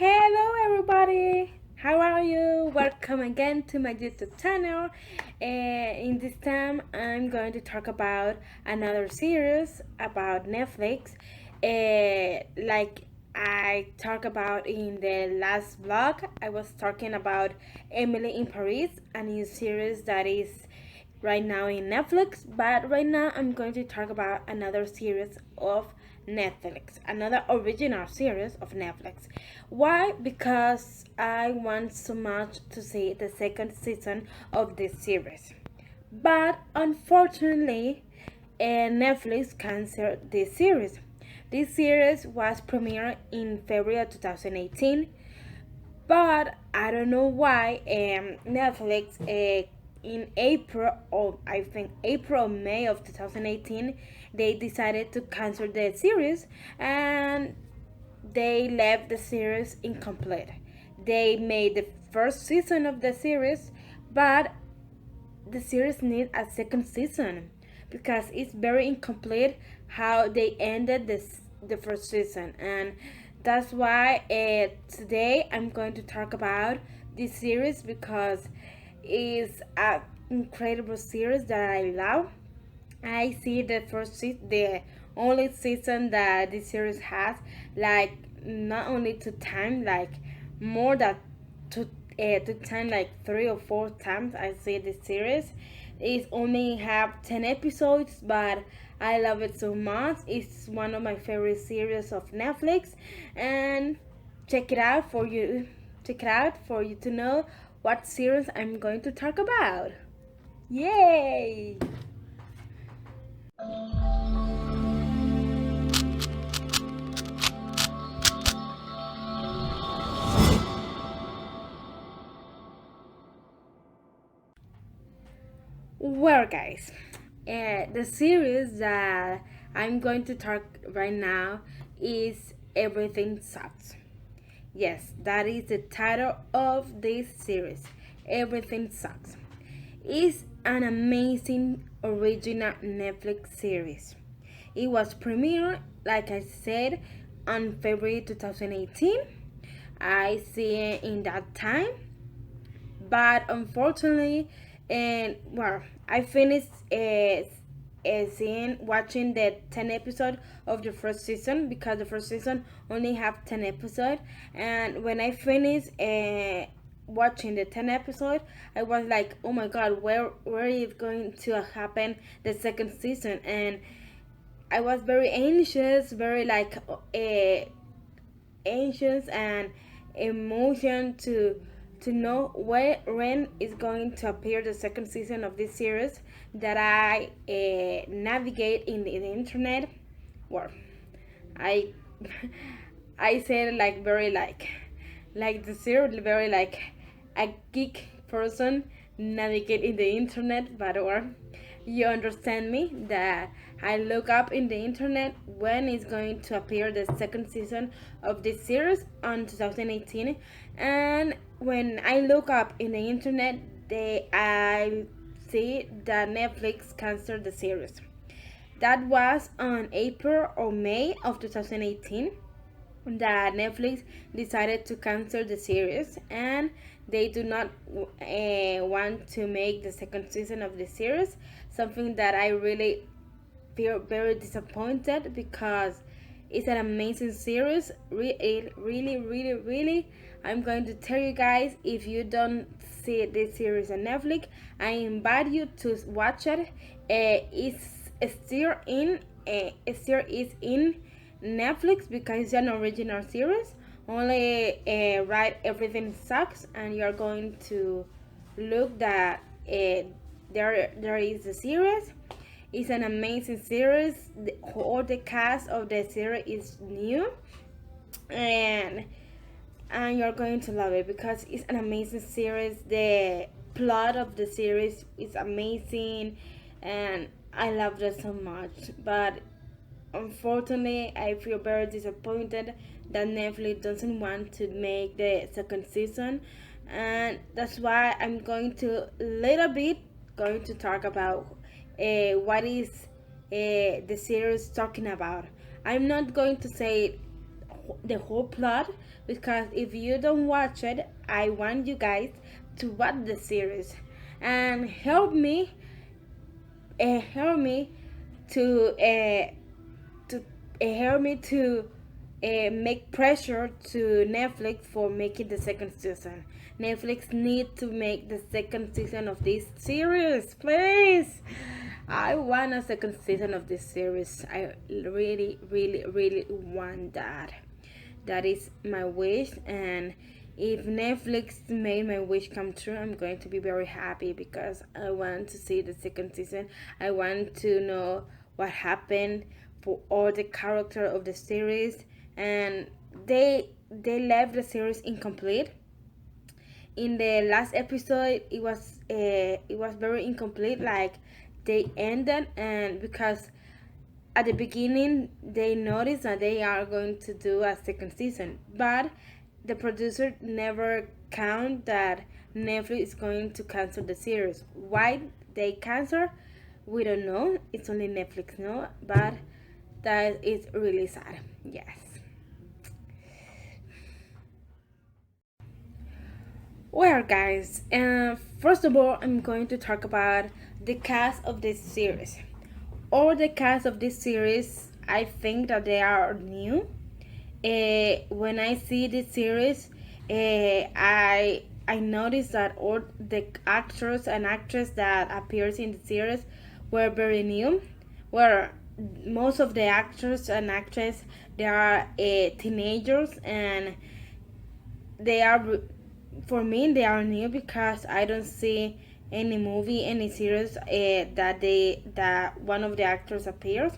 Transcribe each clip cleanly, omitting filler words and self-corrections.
Hello, everybody. How are you? Welcome again to my YouTube channel. In this time, I'm going to talk about another series about Netflix. Like I talked about in the last vlog, I was talking about Emily in Paris, a new series that is right now in Netflix. But right now, I'm going to talk about another series of Netflix, another original series of Netflix. Why? Because I want so much to see the second season of this series. But unfortunately, Netflix canceled this series. This series was premiered in February 2018, but I don't know why Netflix in April of I think April May of 2018 they decided to cancel the series and they left the series incomplete. They made the first season of the series, but the series needs a second season because it's very incomplete how they ended the first season, and that's why today I'm going to talk about this series because it's an incredible series that I love. I see the only season that this series has, like not only to time, like more than to time, like 3 or 4 times. I see this series. It only have 10 episodes, but I love it so much. It's one of my favorite series of Netflix, and check it out for you. Check it out for you to know what series I'm going to talk about. Yay! Well, guys, the series that I'm going to talk right now is Everything Sucks. Yes, that is the title of this series. Everything Sucks. It's an amazing original Netflix series. It was premiered, like I said, on February 2018. I see it in that time, but unfortunately, and well, I finished seeing watching the 10 episode of the first season because the first season only have 10 episodes, and when I finished watching the 10 episode, I was like, oh my god, where is going to happen the second season? And I was very anxious, very like anxious and emotion to know where when is going to appear the second season of this series that I navigate in the internet. Well, I I said like very like the series very like a geek person navigate in the internet, but or you understand me that I look up in the internet when it's going to appear the second season of this series on 2018, and when I look up in the internet I see that Netflix canceled the series. That was on April or May of 2018 that Netflix decided to cancel the series, and they do not want to make the second season of the series. Something that I really feel very disappointed because it's an amazing series. Really, I'm going to tell you guys, if you don't see this series on Netflix, I invite you to watch it. It's still in. It still is in Netflix because it's an original series. Only write Everything Sucks, and you're going to look that there is a series. It's an amazing series. All the cast of the series is new, and you're going to love it because it's an amazing series. The plot of the series is amazing, and I love it so much. But unfortunately, I feel very disappointed that Netflix doesn't want to make the second season, and that's why I'm going to little bit going to talk about what is the series talking about. I'm not going to say the whole plot, because if you don't watch it, I want you guys to watch the series and help me to help me to make pressure to Netflix for making the second season. Netflix need to make the second season of this series, please. I want a second season of this series. I really, really, really want that. That is my wish, and if Netflix made my wish come true, I'm going to be very happy because I want to see the second season. I want to know what happened for all the character of the series, and they left the series incomplete. In the last episode, it was very incomplete. Like they ended, and because at the beginning they noticed that they are going to do a second season, but the producer never count that Netflix is going to cancel the series. Why they cancel, we don't know. It's only Netflix know, but that is really sad. Yes. Well, guys, first of all, I'm going to talk about the cast of this series. All the cast of this series, I think that they are new. When I see this series, I noticed that all the actors and actresses that appears in the series were very new. Where most of the actors and actresses, they are teenagers, and they are, for me, they are new because I don't see any movie, any series that one of the actors appears.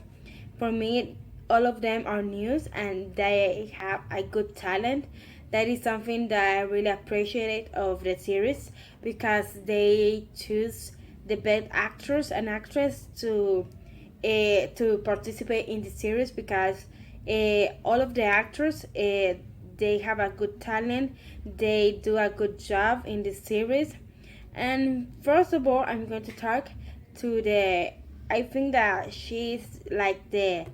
For me, all of them are news, and they have a good talent. That is something that I really appreciate of the series, because they choose the best actors and actresses to participate in the series, because all of the actors, they have a good talent. They do a good job in the series. And first of all, I'm going to talk to the. I think that she's like the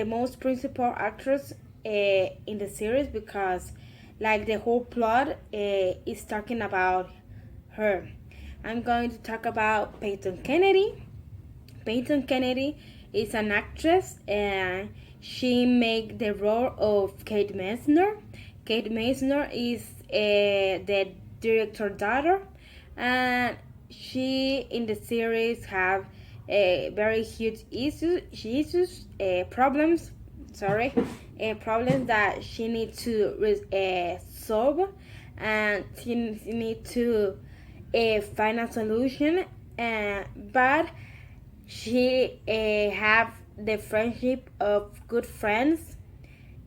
most principal actress in the series, because like the whole plot is talking about her. I'm going to talk about Peyton Kennedy. Peyton Kennedy is an actress, and she made the role of Kate Messner. Kate Messner is the director daughter, and she in the series have very huge issues, problems. Sorry, problems that she needs to solve, and she need to find a solution. But she have the friendship of good friends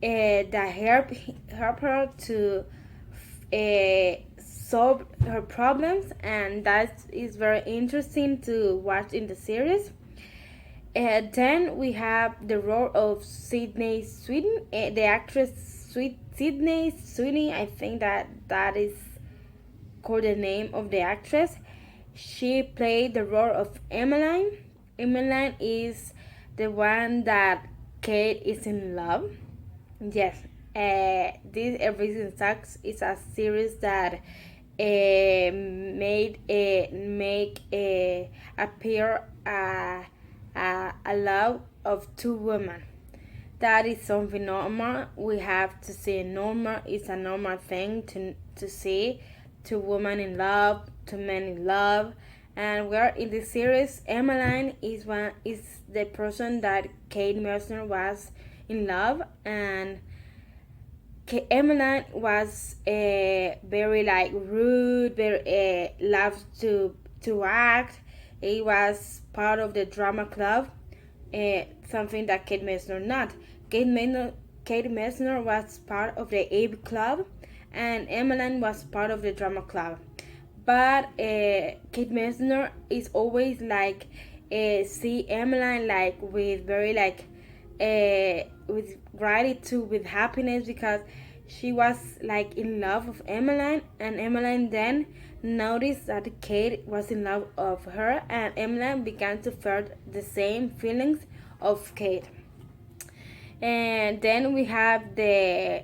that help her to solve her problems, and that is very interesting to watch in the series. Then we have the role of Sydney Sweden, the actress Sydney Sweeney. I think that is called the name of the actress. She played the role of Emaline. Emaline is the one that Kate is in love. Yes, this Everything Sucks is a series that make appear a love of two women. That is something normal. We have to say normal. It's a normal thing to see two women in love, two men in love. And we're in the series. Emaline is the person that Kate Messner was in love, and Emaline was very like rude, very loves to act. It was part of the drama club, something that Kate Messner not. Kate Messner was part of the AV club, and Emaline was part of the drama club. But Kate Messner is always like see Emaline like with very like with gratitude, with happiness, because she was like in love with Emaline, and Emaline then noticed that Kate was in love of her, and Emaline began to feel the same feelings of Kate. And then we have the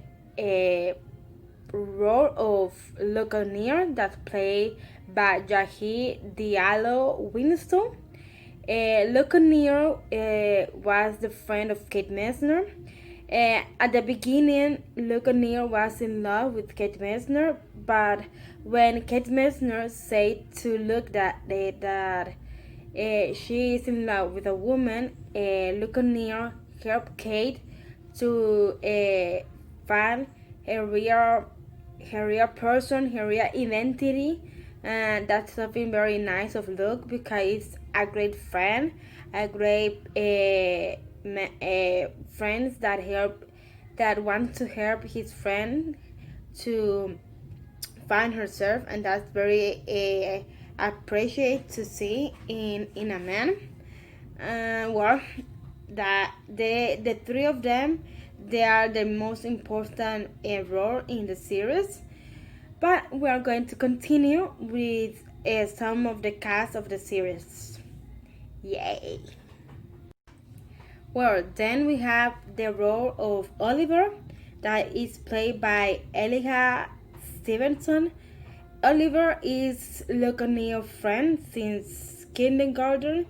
role of Lucanir that's played by Jahi Diallo Winston. Lucanir was the friend of Kate Messner. At the beginning, Lucanir was in love with Kate Messner, but when Kate Messner said to Luke that she is in love with a woman, Lucanir helped Kate to find her real person, her real identity, and that's something very nice of Luke because he's a great friend, a great friends that want to help his friend to find herself, and that's very appreciate to see in a man. Well, that the three of them, they are the most important role in the series. But we are going to continue with some of the cast of the series. Yay! Well, then we have the role of Oliver, that is played by Elijah Stevenson. Oliver is Lucanio's friend since kindergarten,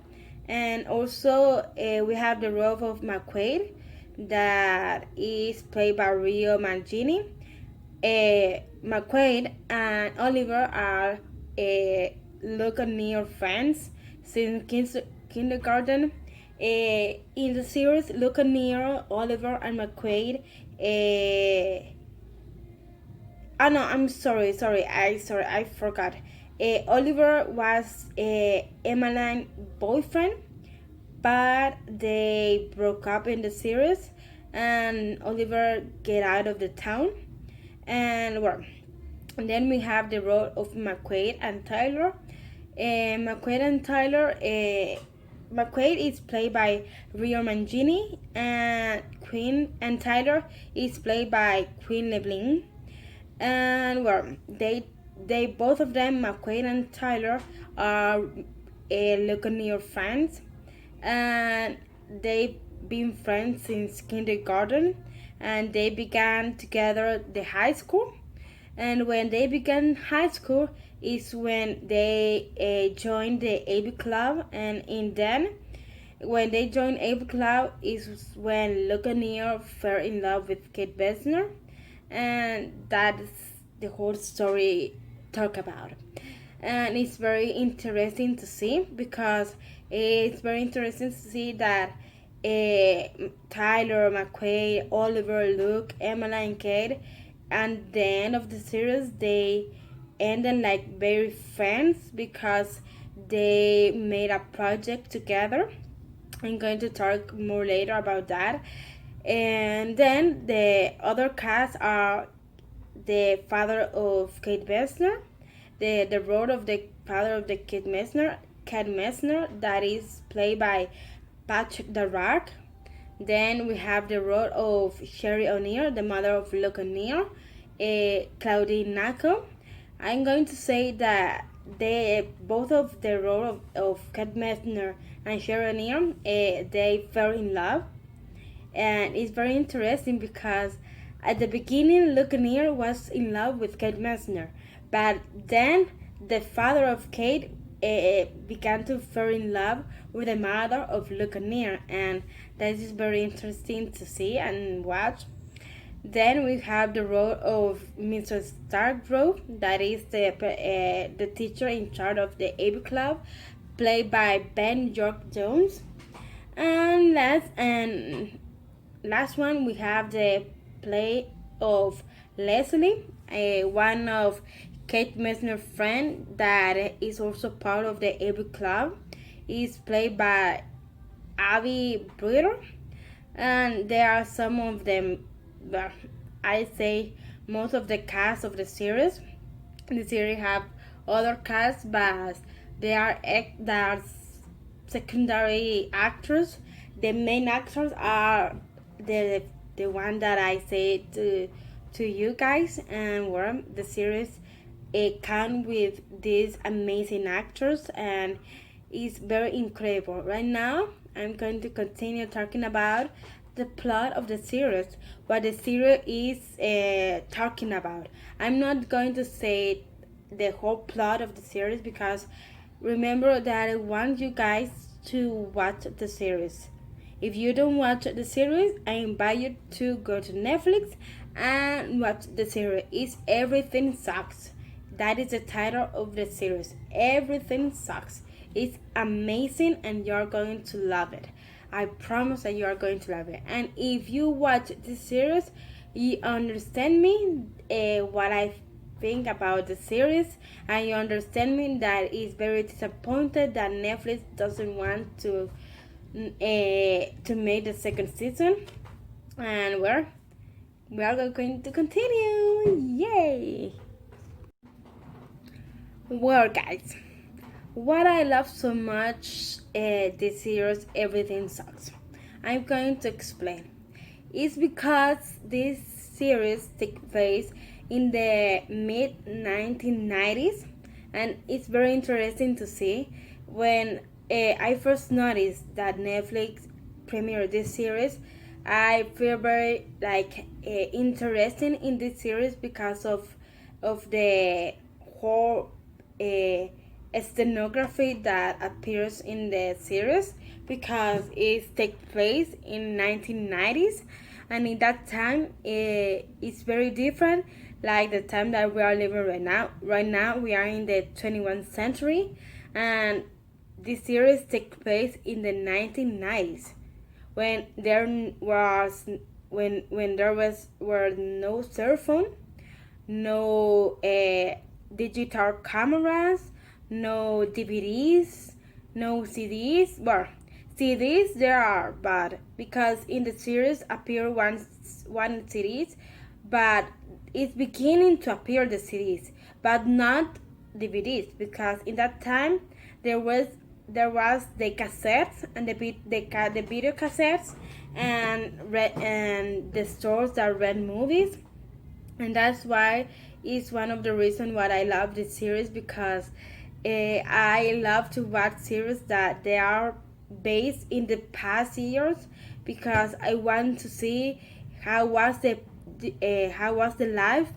and also we have the role of McQuaid, that is played by Rio Mangini. McQuaid and Oliver are Lucanio friends since kindergarten. In the series, Lucanio, Oliver, and McQuaid. Oh no, I'm sorry. I forgot. Oliver was Emaline boyfriend, but they broke up in the series, and Oliver get out of the town, and well, and then we have the role of McQuaid and Tyler. McQuaid and Tyler. McQuaid is played by Rio Mangini, and Queen and Tyler is played by Queen Lebling. And well, they both of them, McQuaid and Tyler, are Lucanio friends, and they've been friends since kindergarten, and they began together the high school. And when they began high school is when they joined the AB club, and in then when they joined AB club is when Lucanio fell in love with Kate Messner, and that's the whole story talk about. And it's very interesting to see because it's very interesting to see that Tyler, McQuaid, Oliver, Luke, Emma, and Kate, and the end of the series they ended like very friends because they made a project together. I'm going to talk more later about that. And then the other cast are the father of Kate Messner, the role of the father of the Kate Messner, that is played by Patrick Darac. Then we have the role of Sherry O'Neill, the mother of Luke O'Neill, Claudine Nako. I'm going to say that they both of the role of Kate Messner and Sherry O'Neill, they fell in love, and it's very interesting because at the beginning Luke O'Neill was in love with Kate Messner, but then the father of Kate began to fall in love with the mother of Luke O'Neill, and that is very interesting to see and watch. Then we have the role of Mr. Stargrove, that is the teacher in charge of the AB Club, played by Ben York Jones. And last one we have the play of Leslie, one of Kate Messner's friend that is also part of the AB Club, is played by Abby Bruder, and there are some of them. Well, I say most of the cast of the series. The series have other casts, but they are secondary actors. The main actors are the one that I say to you guys, and well, the series it comes with these amazing actors, and it's very incredible. Right now, I'm going to continue talking about the plot of the series, what the series is talking about. I'm not going to say the whole plot of the series because remember that I want you guys to watch the series. If you don't watch the series, I invite you to go to Netflix and watch the series. It's Everything Sucks. That is the title of the series. Everything Sucks. It's amazing and you're going to love it. I promise that you are going to love it. And if you watch this series, you understand me what I think about the series, and you understand me that it's very disappointed that Netflix doesn't want to make the second season, and we are going to continue. Yay! Well, guys, what I love so much this series, Everything Sucks. I'm going to explain. It's because this series takes place in the mid 1990s, and it's very interesting to see when I first noticed that Netflix premiered this series. I feel very interested in this series because of the whole scenography that appears in the series, because it takes place in 1990s, and in that time it's very different like the time that we are living right now we are in the 21st century, and this series takes place in the 1990s when there were no cell phone, no digital cameras, no DVDs, no CDs. Well, CDs there are, but because in the series appear one series, but it's beginning to appear the CDs, but not DVDs, because in that time there was the cassettes and the video cassettes and the stores that rent movies, and that's why it's one of the reasons why I love this series, because I love to watch series that they are based in the past years, because I want to see how was the life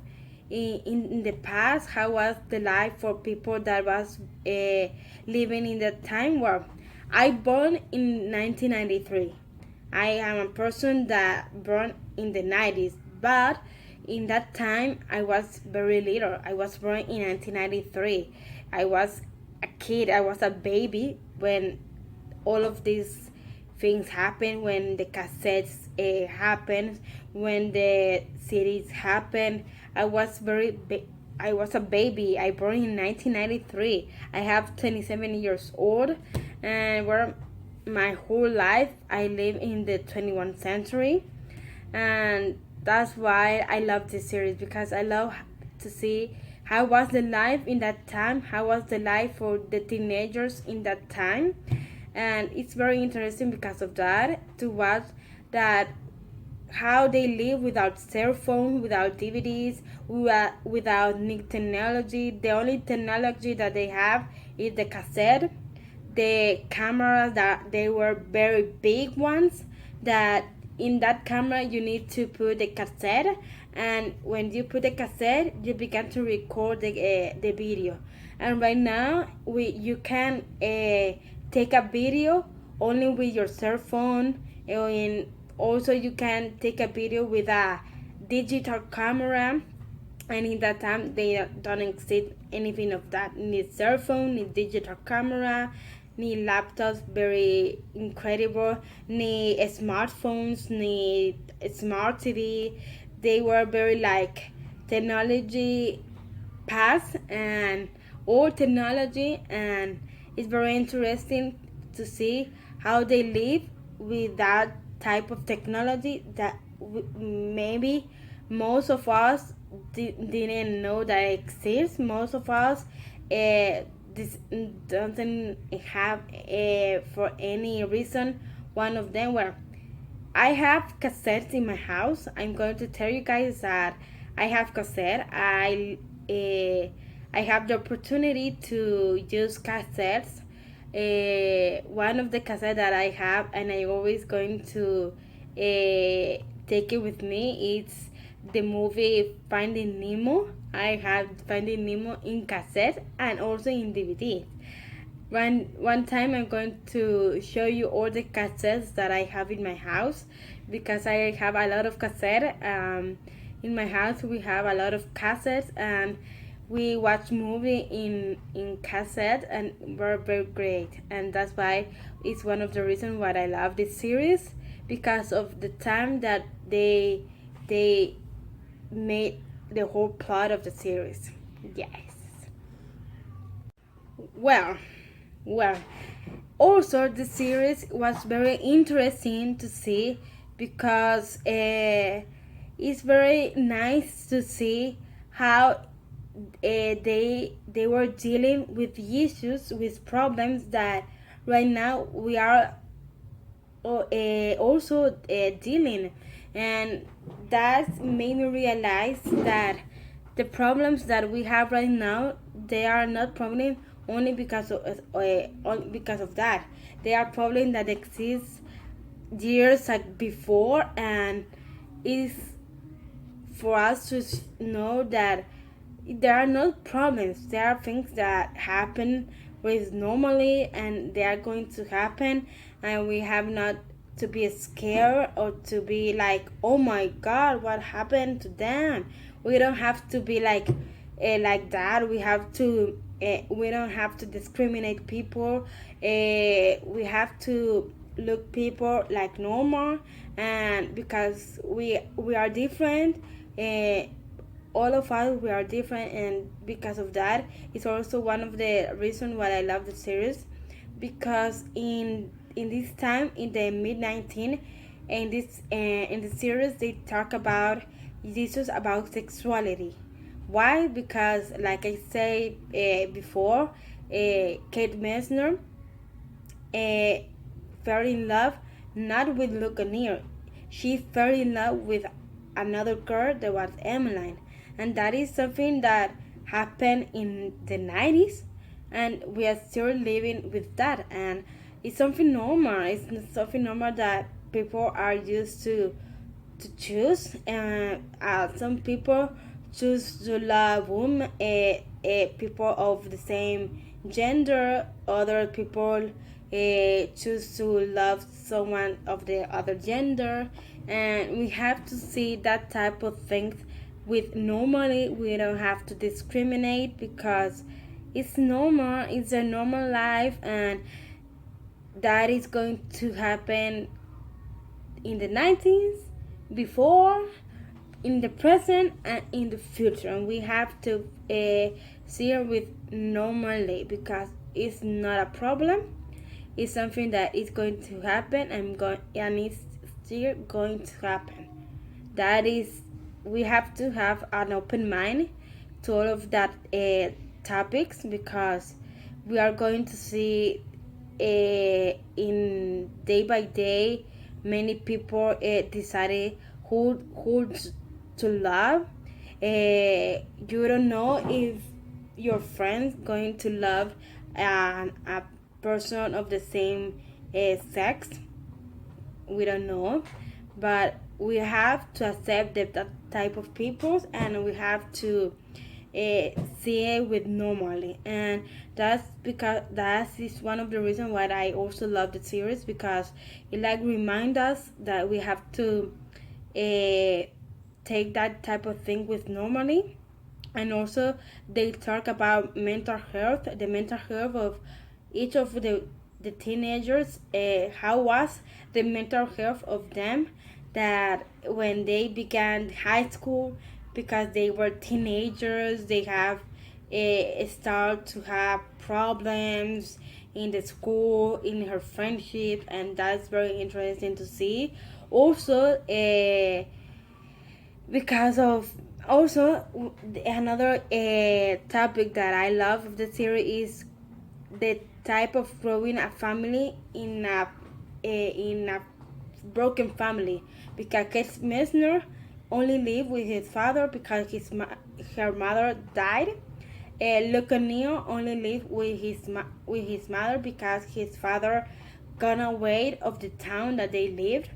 in the past, how was the life for people that was living in that time. Well, I born in 1993. I am a person that born in the 90s, but in that time I was very little. I was born in 1993. I was a kid. I was a baby when all of these things happened, when the cassettes happened, when the CDs happened. I was a baby. I born in 1993. I have 27 years old, and where my whole life I live in the 21st century, and that's why I love this series, because I love to see how was the life in that time, how was the life for the teenagers in that time, and it's very interesting because of that to watch that how they live without cell phone, without DVDs, without new technology. The only technology that they have is the cassette, the cameras that they were very big ones, that in that camera you need to put the cassette, and when you put the cassette you begin to record the video. And right now you can take a video only with your cell phone, and also you can take a video with a digital camera, and in that time they don't exist anything of that, ni cell phone, ni digital camera, ni laptops very incredible, ni smartphones, ni smart TV. They were very technology past and old technology, and it's very interesting to see how they live with that type of technology that maybe most of us didn't know that exists. Most of us this doesn't have for any reason. One of them were, I have cassettes in my house. I'm going to tell you guys that I have cassette. I have the opportunity to use cassettes. One of the cassettes that I have, and I always going to take it with me. It's the movie Finding Nemo. I have Finding Nemo in cassette and also in DVD. One time I'm going to show you all the cassettes that I have in my house, because I have a lot of cassette. In my house we have a lot of cassettes, and we watch movie in cassette, and we're very great. And that's why it's one of the reasons why I love this series, because of the time that they made the whole plot of the series. Yes. Well, well, also the series was very interesting to see, because it's very nice to see how they were dealing with issues, with problems that right now we are also dealing. And that made me realize that the problems that we have right now, they are not problems only because of that. They are problems that exist years like before, and it's for us to know that there are no problems. There are things that happen with normally, and they are going to happen, and we have not to be scared or to be like, oh my god, what happened to them. We don't have to be like that. We have to we don't have to discriminate people. We have to look people like normal, and because we are different. All of us, we are different, and because of that, it's also one of the reasons why I love the series, because in this time, in the mid 19, in the series, they talk about issues about sexuality. Why? Because like I said before, Kate Messner uh, fell in love not with Lucanere. She fell in love with another girl that was Emaline. And that is something that happened in the 90s, and we are still living with that. And it's something normal. It's something normal that people are used to choose. And some people choose to love women, people of the same gender. Other people choose to love someone of the other gender, and we have to see that type of things with normally. We don't have to discriminate, because it's normal. It's a normal life, and that is going to happen in the 90s, before, in the present, and in the future. And we have to see it with normally, because it's not a problem. It's something that is going to happen, and it's still going to happen. That is, we have to have an open mind to all of that topics, because we are going to see in day by day many people decided who to love. You don't know if your friend's going to love a person of the same sex. We don't know, but we have to accept that type of people, and we have to see it with normally. And that's because that is one of the reasons why I also love the series, because it like remind us that we have to take that type of thing with normally. And also they talk about mental health, the mental health of each of the teenagers. How was the mental health of them, that when they began high school, because they were teenagers, they have start to have problems in the school, in her friendship. And that's very interesting to see. Also because of also another topic that I love of the series is the type of growing a family in a broken family, because Kate Messner only lived with his father because her mother died. Luke O'Neill only lived with his mother because his father gone away of the town that they lived.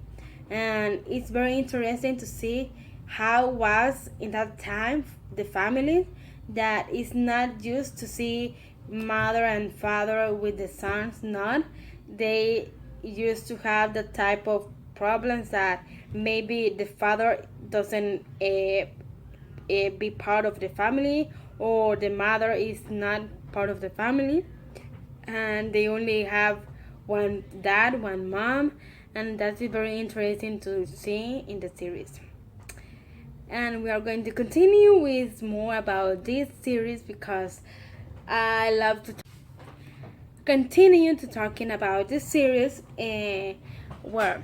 and it's very interesting to see how was in that time the family that is not used to see mother and father with the sons. Not they used to have the type of problems that maybe the father doesn't be part of the family, or the mother is not part of the family, and they only have one dad, one mom, and that's very interesting to see in the series. And we are going to continue with more about this series because I love to continue to talking about this series. Where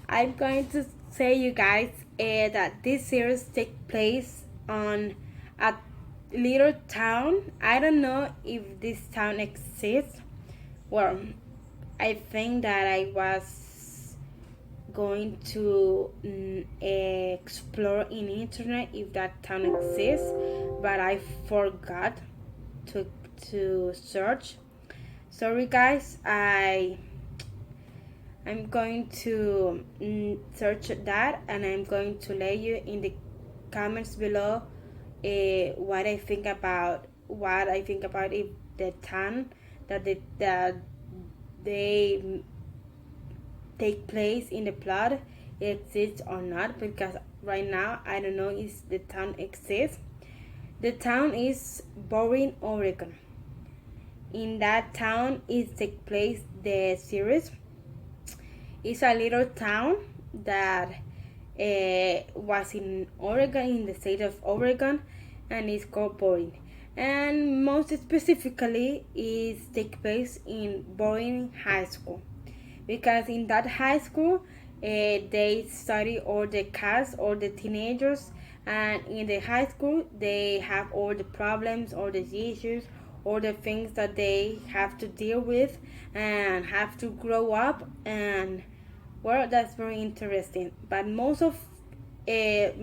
I'm going to say you guys that this series takes place on a little town. I don't know if this town exists. Well, I think that I was going to explore in internet if that town exists, but I forgot to search. Sorry guys, I'm going to search that, and I'm going to let you in the comments below what I think about if the town that they take place in the plot exists or not, because right now I don't know if the town exists. The town is Boring, Oregon. In that town is take place the series. It's a little town that was in Oregon, in the state of Oregon, and it's called Boring. And most specifically, is take place in Boring High School, because in that high school they study all the cast, all the teenagers, and in the high school they have all the problems, all the issues, all the things that they have to deal with and have to grow up. And well, that's very interesting. But most of the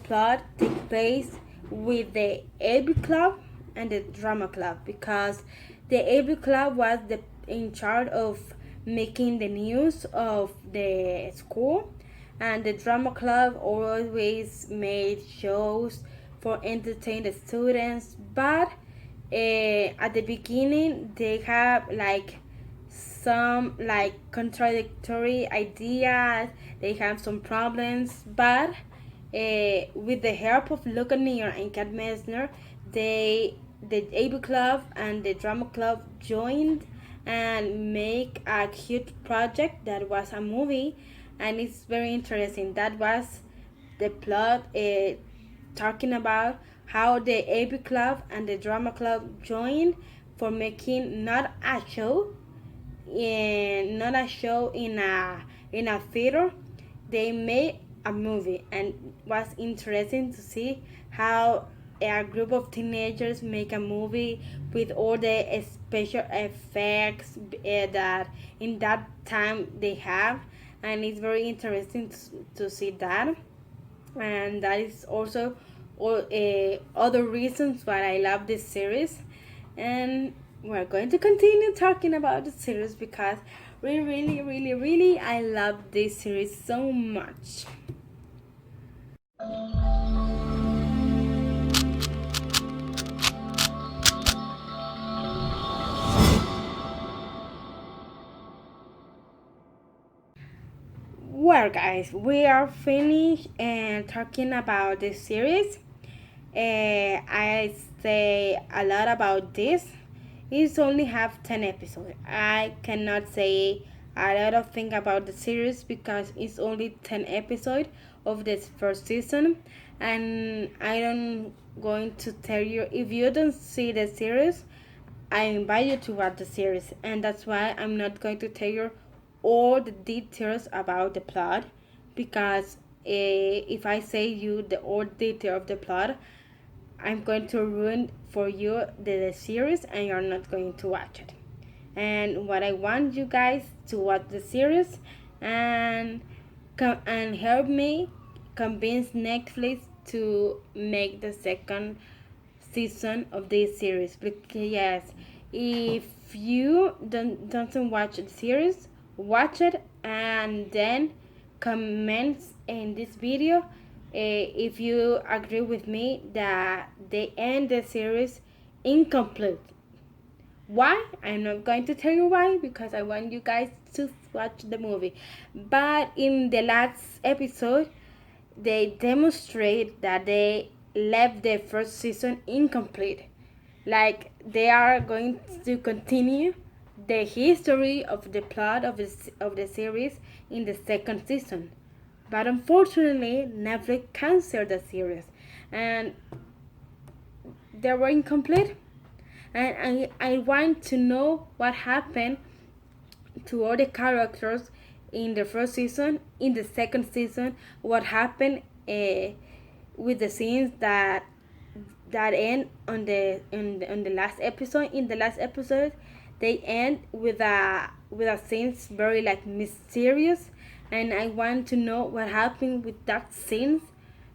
plot take place with the AB Club and the Drama Club, because the AB Club was in charge of making the news of the school, and the Drama Club always made shows for entertain the students. But at the beginning they have like some like contradictory ideas, they have some problems. But with the help of Luca Neer and Kat Messner, the AB Club and the Drama Club joined and make a huge project that was a movie, and it's very interesting. That was the plot, talking about how the AB Club and the Drama Club joined for making not a show in a theater. They made a movie, and it was interesting to see how a group of teenagers make a movie with all the special effects that in that time they have. And it's very interesting to see that. And that is also other reasons why I love this series. And we're going to continue talking about the series because really I love this series so much. Well, guys, we are finished and talking about this series. I say a lot about this. It's only have 10 episodes. I cannot say a lot of things about the series because it's only 10 episodes of this first season, and I don't going to tell you. If you don't see the series, I invite you to watch the series, and that's why I'm not going to tell you all the details about the plot, because if I say you the all detail of the plot, I'm going to ruin for you the series, and you're not going to watch it. And what I want you guys to watch the series and and help me convince Netflix to make the second season of this series. Because yes, if you don't watch the series, watch it and then comment in this video if you agree with me that they end the series incomplete. Why? I'm not going to tell you why, because I want you guys to watch the movie. But in the last episode, they demonstrate that they left the first season incomplete. Like they are going to continue the history of the plot of the series in the second season. But unfortunately, Netflix canceled the series and they were incomplete. And I want to know what happened to all the characters in the first season, in the second season, what happened with the scenes that end on the last episode. In the last episode, they end with a scenes very like mysterious, and I want to know what happened with that scenes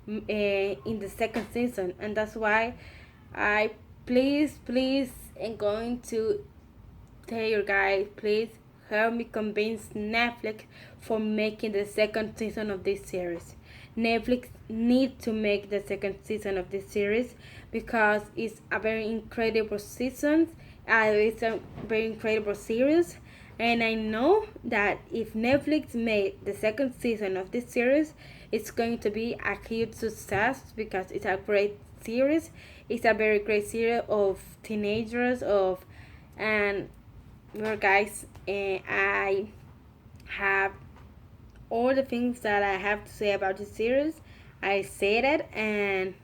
in the second season, and that's why I please am going to tell you guys, please help me convince Netflix for making the second season of this series. Netflix need to make the second season of this series because it's a very incredible season. It's a very incredible series, and I know that if Netflix made the second season of this series, it's going to be a huge success because it's a great series. It's a very great series of teenagers of and well guys, I have all the things that I have to say about this series. I said it, and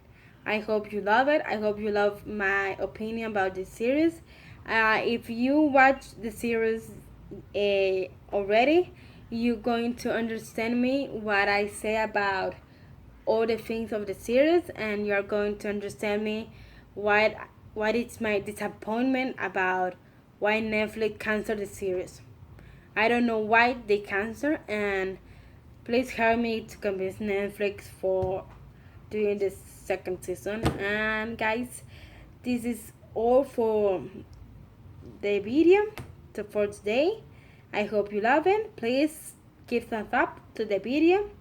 I hope you love it. I hope you love my opinion about this series. If you watch the series already, you're going to understand me what I say about all the things of the series, and you're going to understand me what is my disappointment about why Netflix canceled the series. I don't know why they canceled, and please help me to convince Netflix for doing the second season. And guys, this is all for the video for today. I hope you love it. Please give thumbs up to the video.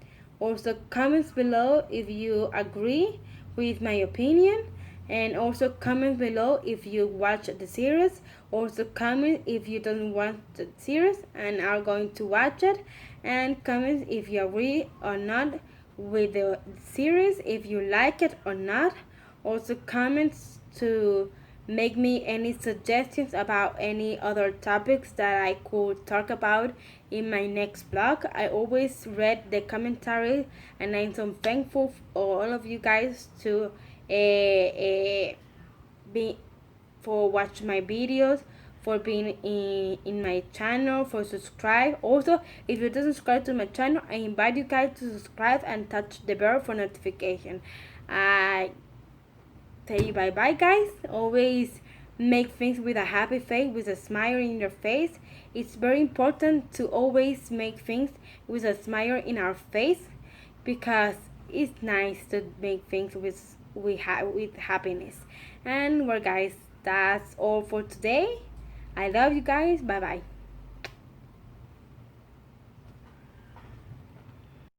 Also comments below if you agree with my opinion, and also comment below if you watch the series. Also comment if you don't watch the series and are going to watch it, and comment if you agree or not with the series, if you like it or not. Also comments to make me any suggestions about any other topics that I could talk about in my next vlog. I always read the commentary, and I'm so thankful for all of you guys to be for watching my videos, for being in my channel, for subscribe. Also, if you don't subscribe to my channel, I invite you guys to subscribe and touch the bell for notification. I tell you bye bye guys. Always make things with a happy face, with a smile in your face. It's very important to always make things with a smile in our face, because it's nice to make things with happiness. And well guys, that's all for today. I love you guys. Bye bye.